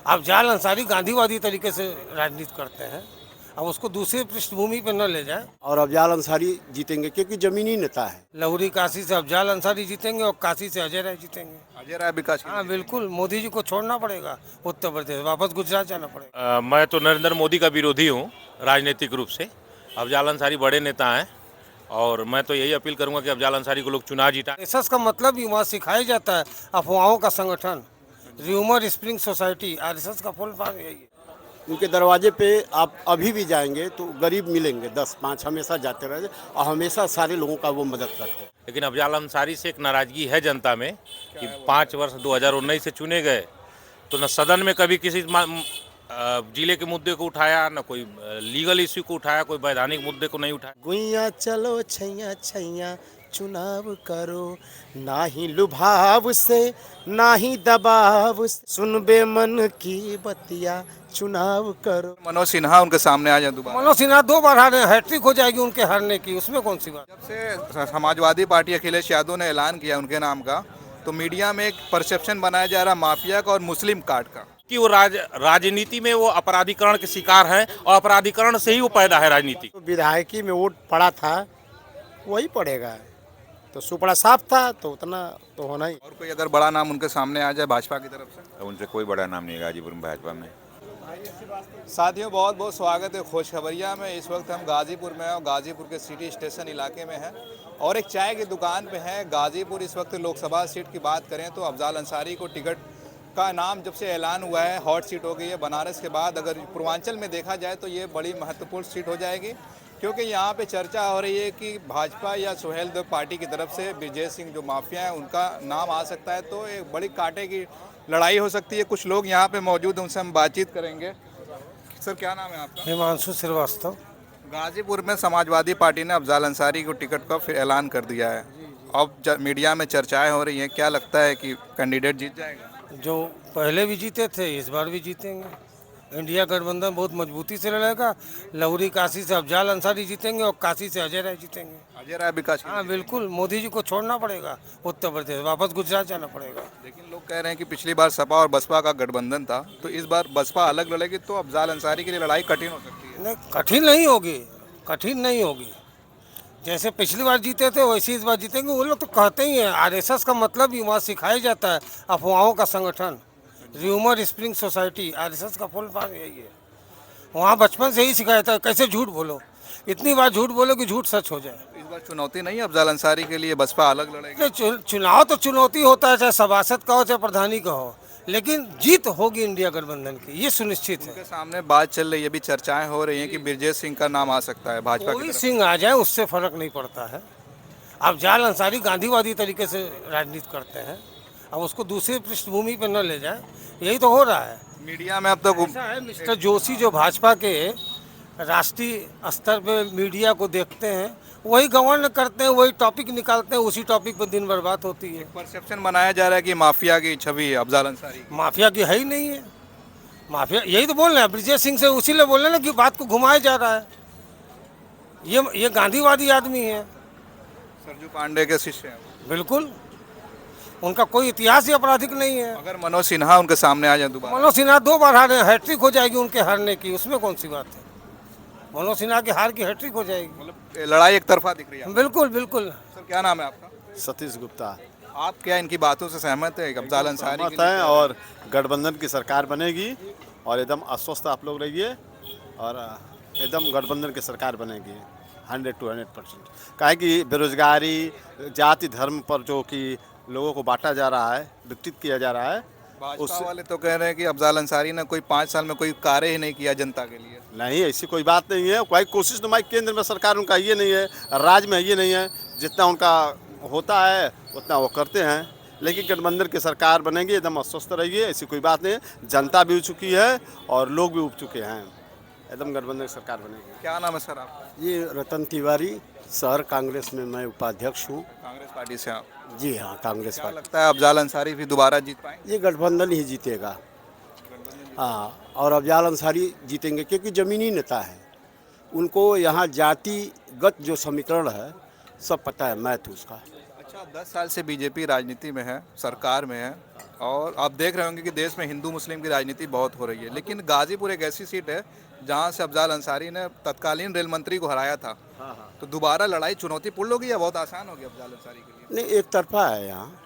अफजाल अंसारी गांधीवादी तरीके से राजनीति करते हैं। अब उसको दूसरी पृष्ठभूमि पर न ले जाए। और अफजाल अंसारी जीतेंगे क्योंकि जमीनी नेता है। लहुरी काशी से अफजाल अंसारी जीतेंगे और काशी से अजय राय जीतेंगे। अजय राय विकास हाँ बिल्कुल, मोदी जी को छोड़ना पड़ेगा उत्तर प्रदेश, वापस गुजरात जाना पड़ेगा। मैं तो नरेंद्र मोदी का विरोधी हूँ राजनीतिक रूप से। अफजाल अंसारी बड़े नेता हैं और मैं तो यही अपील करूंगा कि अफजाल अंसारी को लोग चुनाव जिताएं। एसएस का मतलब ही वहाँ सिखाया जाता है अफवाहों का संगठन, र्यूमर स्प्रिंग सोसाइटी, आरएसएस का फुल फॉर्म यही है। उनके दरवाजे पे आप अभी भी जाएंगे तो गरीब मिलेंगे, 10-5 हमेशा जाते रहे और हमेशा सारे लोगों का वो मदद करते हैं। लेकिन अफजाल अंसारी से एक नाराजगी है जनता में कि 5 वर्ष 2019 से चुने गए तो न सदन में कभी किसी जिले के मुद्दे को उठाया, न कोई लीगल इश्यू को उठाया, कोई वैधानिक मुद्दे को नहीं उठाया। गुइया चलो छैया छैया चुनाव करो, ना ही लुभाव से ना ही दबाव से, सुनबे मन की बतिया चुनाव करो। मनोज सिन्हा उनके सामने आ जाए दोबारा। मनोज सिन्हा 2 बार हारे, हैट्रिक हो जाएगी उनके हारने की, उसमें कौन सी बात। जब से समाजवादी पार्टी अखिलेश यादव ने ऐलान किया उनके नाम का, तो मीडिया में एक परसेप्शन बनाया जा रहा माफिया का और मुस्लिम कार्ड का कि वो राजनीति में वो अपराधीकरण के शिकार हैं और अपराधीकरण से ही वो पैदा है राजनीति। तो विधायकी में वोट पड़ा था वही पड़ेगा, तो सुपड़ा साफ था तो उतना तो होना ही। और कोई अगर बड़ा नाम उनके सामने आ जाए भाजपा की तरफ से? उनसे कोई बड़ा नाम नहीं है गाजीपुर में भाजपा में। साथियों बहुत बहुत स्वागत है खुशखबरिया में। इस वक्त हम गाजीपुर में हैं और गाजीपुर के सिटी स्टेशन इलाके में हैं और एक चाय की दुकान पे हैं। गाजीपुर इस वक्त लोकसभा सीट की बात करें तो अफजाल अंसारी को टिकट का नाम जब से ऐलान हुआ है हॉट सीट हो गई है बनारस के बाद। अगर पूर्वांचल में देखा जाए तो ये बड़ी महत्वपूर्ण सीट हो जाएगी, क्योंकि यहाँ पे चर्चा हो रही है कि भाजपा या सुहेल देव पार्टी की तरफ से ब्रजेश सिंह जो माफिया है उनका नाम आ सकता है, तो एक बड़ी कांटे की लड़ाई हो सकती है। कुछ लोग यहाँ पे मौजूद हैं, उनसे हम बातचीत करेंगे। सर क्या नाम है आपका? हिमांशु श्रीवास्तव। गाजीपुर में समाजवादी पार्टी ने अफजाल अंसारी को टिकट का फिर ऐलान कर दिया है। अब मीडिया में चर्चाएं हो रही हैं, क्या लगता है कि कैंडिडेट जीत जाएगा? जो पहले भी जीते थे इस बार भी जीतेंगे। इंडिया गठबंधन बहुत मजबूती से लड़ेगा। लहुरी काशी से अफजाल अंसारी जीतेंगे और काशी से अजय राय जीतेंगे। अजय राय विकास? हाँ बिल्कुल, मोदी जी को छोड़ना पड़ेगा उत्तर प्रदेश, वापस गुजरात जाना पड़ेगा। लेकिन लोग कह रहे हैं कि पिछली बार सपा और बसपा का गठबंधन था, तो इस बार बसपा अलग लड़ेगी तो अफजाल अंसारी के लिए लड़ाई कठिन हो सकती है। नहीं, कठिन नहीं होगी, कठिन नहीं होगी। जैसे पिछली बार जीते थे वैसे इस बार जीतेंगे। वो लोग तो कहते ही हैं, आरएसएस का मतलब ही वहाँ सिखाया जाता है अफवाहों का संगठन, र्यूमर स्प्रिंग सोसाइटी, आरएसएस का फुल फॉर्म यही है। वहाँ बचपन से ही सिखाया था कैसे झूठ बोलो, इतनी बार झूठ बोलो कि झूठ सच हो जाए। इस बार चुनौती नहीं है अफजाल अंसारी के लिए, बसपा अलग लड़ेगी? चुनाव तो चुनौती होता है, चाहे सभासद का हो चाहे प्रधानी का हो, लेकिन जीत होगी इंडिया गठबंधन की, ये सुनिश्चित है। उनके सामने बात चल रही है, अभी चर्चाएं हो रही हैं कि ब्रजेश सिंह का नाम आ सकता है भाजपा की कोई तरफ। सिंह आ जाए उससे फर्क नहीं पड़ता है। अफजाल अंसारी गांधीवादी तरीके से राजनीति करते हैं। अब उसको दूसरी पृष्ठभूमि पर न ले जाए, यही तो हो रहा है। मीडिया में अब तक ऐसा है, मिस्टर जोशी जो भाजपा के राष्ट्रीय स्तर पे मीडिया को देखते हैं, वही गवर्न करते हैं, वही टॉपिक निकालते हैं, उसी टॉपिक पर दिन भर बात होती है। परसेप्शन बनाया जा रहा है कि माफिया की छवि है अफजाल अंसारी। माफिया की है ही नहीं है। माफिया यही तो बोल रहे हैं, ब्रजेश सिंह से उसी लिए बोल रहे हैं ना कि बात को घुमाया जा रहा है। ये गांधीवादी आदमी है। सरजू पांडे के शिष्य हैं। बिल्कुल, उनका कोई इतिहास ही आपराधिक नहीं है। अगर मनोज सिन्हा उनके सामने आ जाए दोबारा? मनोज सिन्हा 2 बार हारे, हैट्रिक हो जाएगी उनके हारने की, उसमें कौन सी बात है। मनोज सिन्हा की हार की हैट्रिक हो जाएगी। मतलब लड़ाई एक तरफा दिख रही है। बिल्कुल बिल्कुल। सर क्या नाम है आपका? सतीश गुप्ता। आप क्या इनकी बातों से सहमत है? अफजाल अंसारी सहमत हैं और गठबंधन की सरकार बनेगी और एकदम आश्वस्त आप लोग रहिए और एकदम गठबंधन की सरकार बनेगी 100 to 100%। काहे कि बेरोजगारी, जाति धर्म पर जो कि लोगों को बांटा जा रहा है, विकसित किया जा रहा है, भाजपा वाले तो कह रहे हैं कि अफजाल अंसारी ने कोई 5 साल में कोई कार्य ही नहीं किया जनता के लिए। नहीं, ऐसी कोई बात नहीं है। कोई कोशिश तो केंद्र में सरकार उनका ये नहीं है, राज्य में ये नहीं है। जितना उनका होता है उतना वो करते हैं, लेकिन गठबंधन की सरकार बनेगी, एकदम अस्वस्थ रहिए, ऐसी कोई बात नहीं है। जनता भी उब चुकी है और लोग भी उब चुके हैं, एकदम गठबंधन की सरकार बनेगी। क्या नाम है सर आपका? ये रतन तिवारी, शहर कांग्रेस में मैं उपाध्यक्ष हूँ। कांग्रेस पार्टी से आप? जी हाँ, कांग्रेस क्या पार्टी। लगता है अफजाल अंसारी भी दोबारा जीत पाएंगे? ये गठबंधन ही जीतेगा। हाँ, और अफजाल अंसारी जीतेंगे क्योंकि ज़मीनी नेता है। उनको यहाँ जातिगत जो समीकरण है सब पता है, मैथ उसका। अच्छा, 10 साल से बीजेपी राजनीति में है, सरकार में है, और आप देख रहे होंगे कि देश में हिंदू मुस्लिम की राजनीति बहुत हो रही है, लेकिन गाजीपुर एक ऐसी सीट है जहां से अफजाल अंसारी ने तत्कालीन रेल मंत्री को हराया था। तो दोबारा लड़ाई चुनौतीपूर्ण होगी या बहुत आसान होगी अफजाल अंसारी के लिए? नहीं, एक तरफा है यहाँ।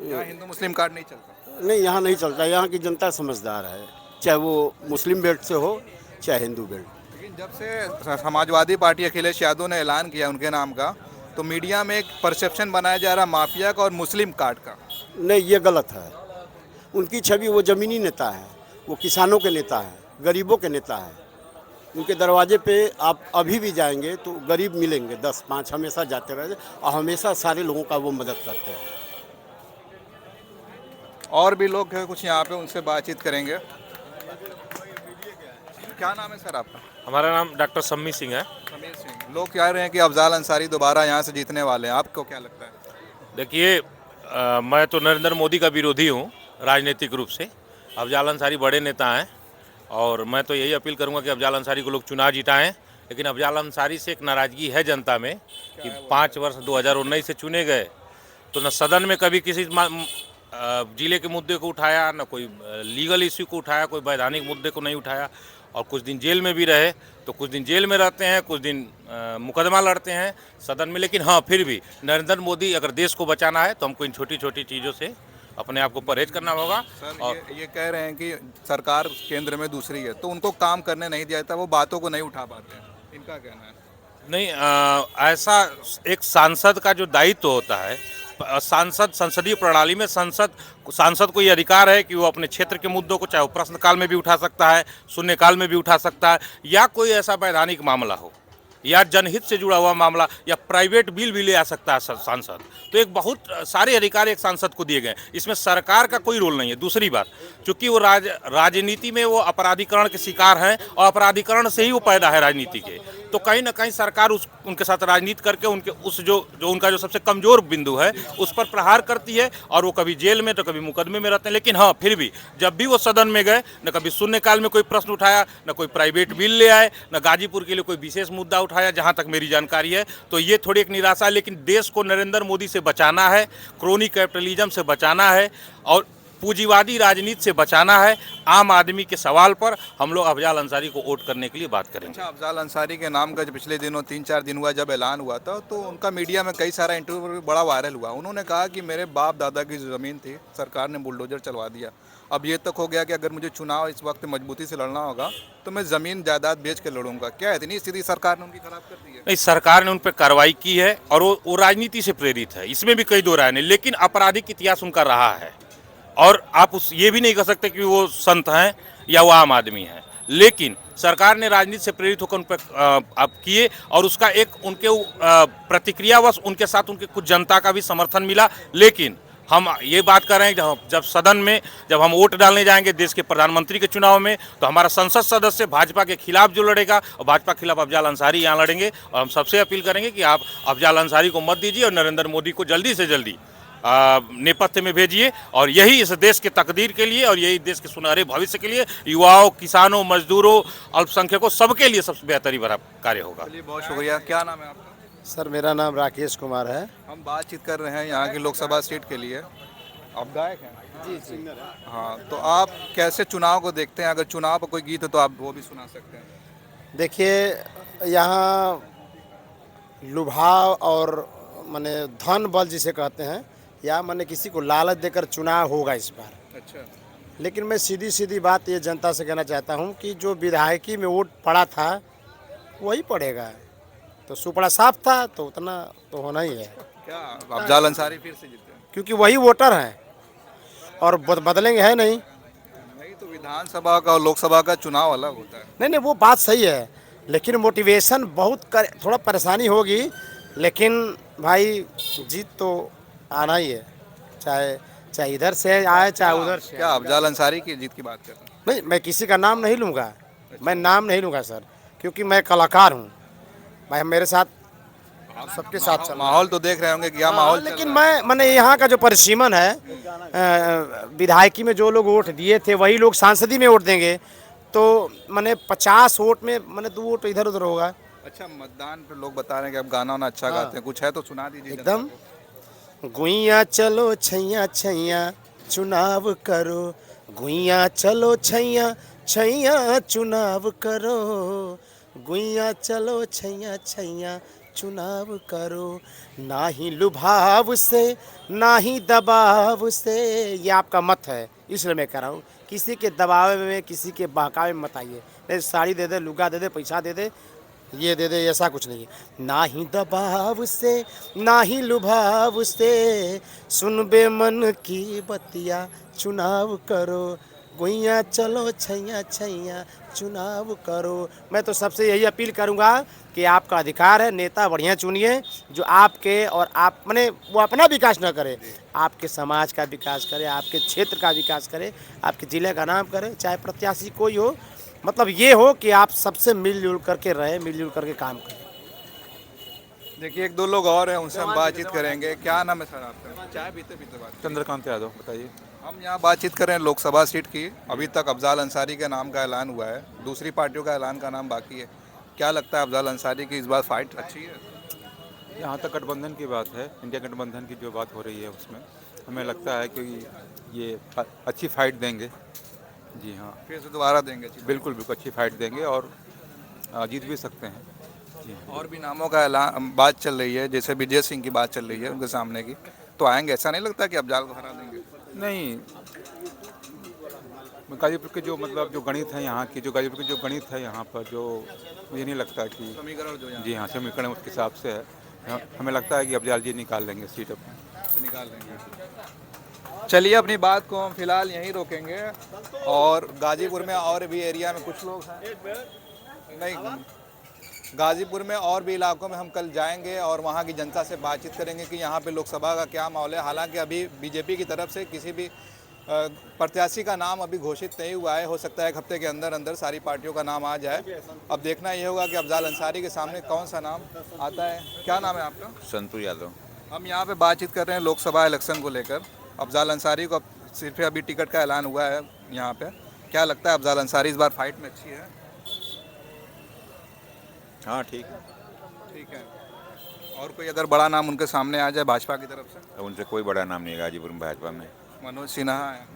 यहाँ हिंदू मुस्लिम कार्ड नहीं चलता। नहीं, यहाँ नहीं चलता। यहाँ की जनता समझदार है, चाहे वो मुस्लिम बेल्ट से हो चाहे हिंदू बेल्ट। लेकिन जब से समाजवादी पार्टी अखिलेश यादव ने ऐलान किया उनके नाम का, तो मीडिया में एक परसेप्शन बनाया जा रहा माफिया का और मुस्लिम कार्ड का। नहीं, ये गलत है। उनकी छवि, वो ज़मीनी नेता है, वो किसानों के नेता है, गरीबों के नेता है। उनके दरवाजे पे आप अभी भी जाएंगे तो गरीब मिलेंगे, 10-5 हमेशा जाते रहे, और हमेशा सारे लोगों का वो मदद करते हैं। और भी लोग हैं कुछ यहाँ पे, उनसे बातचीत करेंगे। क्या नाम है सर आपका? हमारा नाम डॉक्टर सम्मी सिंह है। समीर सिंह। लोग कह रहे हैं कि अफजाल अंसारी दोबारा यहाँ से जीतने वाले हैं, आपको क्या लगता है? देखिए, मैं तो नरेंद्र मोदी का विरोधी हूँ राजनीतिक रूप से। अफजाल अंसारी बड़े नेता हैं और मैं तो यही अपील करूँगा कि अफजाल अंसारी को लोग चुनाव जिताएं। लेकिन अफजाल अंसारी से एक नाराज़गी है जनता में कि 5 वर्ष 2019 से चुने गए तो न सदन में कभी किसी जिले के मुद्दे को उठाया, न कोई लीगल इश्यू को उठाया, कोई वैधानिक मुद्दे को नहीं उठाया, और कुछ दिन जेल में भी रहे। तो कुछ दिन जेल में रहते हैं, कुछ दिन मुकदमा लड़ते हैं सदन में। लेकिन हाँ, फिर भी नरेंद्र मोदी, अगर देश को बचाना है तो हमको इन छोटी छोटी चीज़ों से अपने आप को परहेज करना होगा। सर, और ये कह रहे हैं कि सरकार केंद्र में दूसरी है तो उनको काम करने नहीं दिया जाता, वो बातों को नहीं उठा पाते हैं, इनका कहना है। नहीं, ऐसा एक सांसद का जो दायित्व होता है, संसदीय प्रणाली में सांसद को ये अधिकार है कि वो अपने क्षेत्र के मुद्दों को चाहे वो प्रश्नकाल में भी उठा सकता है, शून्यकाल में भी उठा सकता है, या कोई ऐसा वैधानिक मामला हो या जनहित से जुड़ा हुआ मामला या प्राइवेट बिल भी ले आ सकता है सांसद। तो एक बहुत सारे अधिकार एक सांसद को दिए गए, इसमें सरकार का कोई रोल नहीं है। दूसरी बात, चूंकि वो राजनीति में वो अपराधीकरण के शिकार हैं और अपराधीकरण से ही वो पैदा है राजनीति के, तो कहीं ना कहीं सरकार उनके साथ राजनीति करके उनके जो उनका जो सबसे कमजोर बिंदु है उस पर प्रहार करती है, और वो कभी जेल में तो कभी मुकदमे में रहते हैं। लेकिन हाँ, फिर भी जब भी वो सदन में गए, न कभी शून्यकाल में कोई प्रश्न उठाया, न कोई प्राइवेट बिल ले आए, न गाजीपुर के लिए कोई विशेष मुद्दा उठाया, जहाँ तक मेरी जानकारी है। तो ये थोड़ी एक निराशा है। लेकिन देश को नरेंद्र मोदी से बचाना है, क्रोनी कैपिटलिज्म से बचाना है और पूंजीवादी राजनीति से बचाना है। आम आदमी के सवाल पर हम लोग अफजाल अंसारी को वोट करने के लिए बात करेंगे। अच्छा, अफजाल अंसारी के नाम का जो पिछले दिनों 3-4 दिन हुआ जब ऐलान हुआ था, तो उनका मीडिया में कई सारा इंटरव्यू बड़ा वायरल हुआ। उन्होंने कहा कि मेरे बाप दादा की जो ज़मीन थी सरकार ने बुलडोजर चलवा दिया। अब ये तक हो गया कि अगर मुझे चुनाव इस वक्त मजबूती से लड़ना होगा तो मैं ज़मीन जायदाद बेच के लड़ूंगा। क्या इतनी स्थिति सरकार ने उनकी खराब कर दी है? नहीं, सरकार ने उन पर कार्रवाई की है और वो राजनीति से प्रेरित है, इसमें भी कोई दो राय नहीं। लेकिन आपराधिक इतिहास उनका रहा है और आप ये भी नहीं कह सकते कि वो संत हैं या वो आम आदमी हैं। लेकिन सरकार ने राजनीति से प्रेरित होकर उन पर आप किए और उसका एक उनके प्रतिक्रियावश उनके साथ उनके कुछ जनता का भी समर्थन मिला। लेकिन हम ये बात कर रहे हैं कि जब सदन में जब हम वोट डालने जाएंगे देश के प्रधानमंत्री के चुनाव में, तो हमारा संसद सदस्य भाजपा के खिलाफ जो लड़ेगा, और भाजपा के खिलाफ अफजाल अंसारी यहाँ लड़ेंगे। और हम सबसे अपील करेंगे कि आप अफजाल अंसारी को मत दीजिए और नरेंद्र मोदी को जल्दी से जल्दी नेपथ्य में भेजिए। और यही इस देश के तकदीर के लिए और यही देश के सुनहरे भविष्य के लिए, युवाओं, किसानों, मजदूरों, अल्पसंख्यकों, सबके लिए सबसे बेहतरीन बड़ा कार्य होगा। चलिए, बहुत शुक्रिया। क्या नाम है आपका? सर, मेरा नाम राकेश कुमार है। हम बातचीत कर रहे हैं यहाँ की लोकसभा सीट के लिए। आप गायक हैं? जी जी। हाँ, तो आप कैसे चुनाव को देखते हैं? अगर चुनाव पर कोई गीत है तो आप वो भी सुना सकते हैं। देखिए, यहाँ लुभाव और माने धन बल जिसे कहते हैं, या माने किसी को लालच देकर चुनाव होगा इस बार। अच्छा, लेकिन मैं सीधी सीधी बात ये जनता से कहना चाहता हूँ कि जो विधायकी में वोट पड़ा था वही पड़ेगा। तो सुपड़ा साफ था तो उतना तो होना ही है, क्या अफजाल अंसारी फिर से जीते? क्योंकि वही वोटर हैं और बदलेंगे है नहीं। नहीं, तो विधानसभा का और लोकसभा का चुनाव अलग होता है। नहीं, वो बात सही है, लेकिन मोटिवेशन थोड़ा परेशानी होगी। लेकिन भाई जीत तो आना ही है, चाहे इधर से आए चाहे उधर से। क्या अफजाल अंसारी की जीत की बात कर रहे हैं? नहीं, मैं किसी का नाम नहीं लूँगा, मैं नाम नहीं लूँगा सर, क्योंकि मैं कलाकार हूँ भाई। मेरे साथ सबके साथ चल माहौल तो देख रहे होंगे क्या माहौल चल लेकिन रहा है? मैंने यहाँ का जो परिसीमन है, विधायकी में जो लोग वोट दिए थे वही लोग सांसदी में वोट देंगे, तो मैंने 50 वोट में मैंने 2 वोट इधर उधर होगा। अच्छा, मतदान पे लोग बता रहे हैं कि आप गाना वाना अच्छा गाते हैं, कुछ है तो सुना दीजिए। एकदम गुइया चलो छैया छैया चुनाव करो, गुइया चलो छैया छैया चुनाव करो, गुइया चलो छैया छैया चुनाव करो, ना ही लुभाव से ना ही दबाव से। ये आपका मत है, इसलिए मैं कह रहा हूँ किसी के दबाव में किसी के बहकावे में मत आइए। नहीं साड़ी दे दे, लुगा दे दे, पैसा दे दे, ये दे दे, ऐसा कुछ नहीं है। ना ही दबाव से ना ही लुभाव से, सुन बे मन की बतिया चुनाव करो, गुइया चलो छैया छैया चुनाव करो। मैं तो सबसे यही अपील करूंगा कि आपका अधिकार है, नेता बढ़िया चुनिए जो आपके और आप माने वो अपना विकास न करे, आपके समाज का विकास करे, आपके क्षेत्र का विकास करे, आपके ज़िले का नाम करे, चाहे प्रत्याशी कोई हो। मतलब ये हो कि आप सबसे मिलजुल करके रहें, मिलजुल करके काम करें। देखिए एक दो लोग और हैं, उनसे हम बातचीत करेंगे। क्या नाम है सर आपका? चाय पीते पीते बात। चंद्रकांत यादव, बताइए। हम यहाँ बातचीत कर रहे हैं लोकसभा सीट की। अभी तक अफजाल अंसारी के नाम का ऐलान हुआ है, दूसरी पार्टियों का ऐलान का नाम बाकी है। क्या लगता है अफजाल अंसारी की इस बार फाइट अच्छी है? यहाँ तक गठबंधन की बात है, इंडिया गठबंधन की जो बात हो रही है उसमें हमें लगता है कि ये अच्छी फाइट देंगे। जी हाँ, फिर से दोबारा देंगे? बिल्कुल बिल्कुल अच्छी फाइट देंगे और जीत भी सकते हैं। जी हाँ। और भी नामों का ऐलान बात चल रही है, जैसे विजय सिंह की बात चल रही है उनके सामने की, तो आएंगे? ऐसा नहीं लगता कि अफजाल को हरा देंगे? नहीं, गाजीपुर के जो मतलब जो गणित है यहाँ की, जो गाजीपुर की जो गणित है यहाँ पर, जो मुझे नहीं लगता कि समीकरण जो यहाँ जी हाँ समीकरण उसके हिसाब से है। हमें लगता है कि अफजाल जी निकाल लेंगे सीट अपनी। से निकाल देंगे। चलिए अपनी बात को हम फिलहाल यहीं रोकेंगे। और गाजीपुर में और भी एरिया में कुछ लोग हैं, नहीं गाजीपुर में और भी इलाकों में हम कल जाएंगे और वहाँ की जनता से बातचीत करेंगे कि यहाँ पे लोकसभा का क्या माहौल है। हालांकि अभी बीजेपी की तरफ से किसी भी प्रत्याशी का नाम अभी घोषित नहीं हुआ है, हो सकता है एक हफ्ते के अंदर अंदर सारी पार्टियों का नाम आ जाए। अब देखना ये होगा कि अफजाल अंसारी के सामने कौन सा नाम आता है। क्या नाम है आपका? संतू यादव। हम यहाँ पे बातचीत कर रहे हैं लोकसभा इलेक्शन को लेकर। अफजाल अंसारी को सिर्फ अभी टिकट का ऐलान हुआ है यहाँ पे। क्या लगता है अफजाल अंसारी इस बार फाइट में अच्छी है? हाँ ठीक है। ठीक है। और कोई अगर बड़ा नाम उनके सामने आ जाए भाजपा की तरफ से? अब उनसे कोई बड़ा नाम नहीं है गाजीपुर में भाजपा में। मनोज सिन्हा है?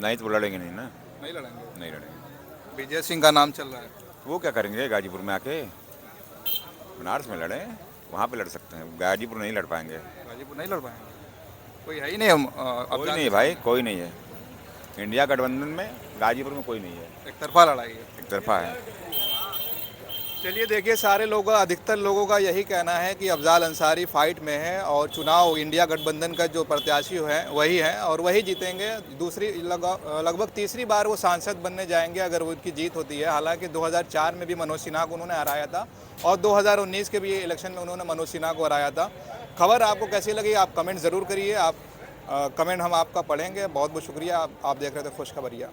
नहीं तो वो लड़ेंगे नहीं ना। नहीं लड़ेंगे? नहीं लड़ेंगे। विजय सिंह का नाम चल रहा है। वो क्या करेंगे गाजीपुर में आके? बनारस में लड़े, वहाँ पे लड़ सकते हैं, गाजीपुर नहीं लड़ पाएंगे। गाजीपुर नहीं लड़ पाएंगे? कोई है ही नहीं? हम कोई नहीं भाई, कोई नहीं है इंडिया गठबंधन में, गाजीपुर में कोई नहीं है। एक तरफा लड़ाई है? एक तरफा है। चलिए देखिए, सारे लोगों अधिकतर लोगों का यही कहना है कि अफजाल अंसारी फाइट में है और चुनाव इंडिया गठबंधन का जो प्रत्याशी है वही है और वही जीतेंगे। दूसरी लगभग तीसरी बार वो सांसद बनने जाएंगे अगर उनकी जीत होती है। हालांकि 2004 में भी मनोज सिन्हा को उन्होंने हराया था और 2019 के भी इलेक्शन में उन्होंने मनोज सिन्हा को हराया था। खबर आपको कैसी लगी आप कमेंट ज़रूर करिए। आप कमेंट हम आपका पढ़ेंगे। बहुत बहुत शुक्रिया। आप देख रहे थे खुशखबरिया।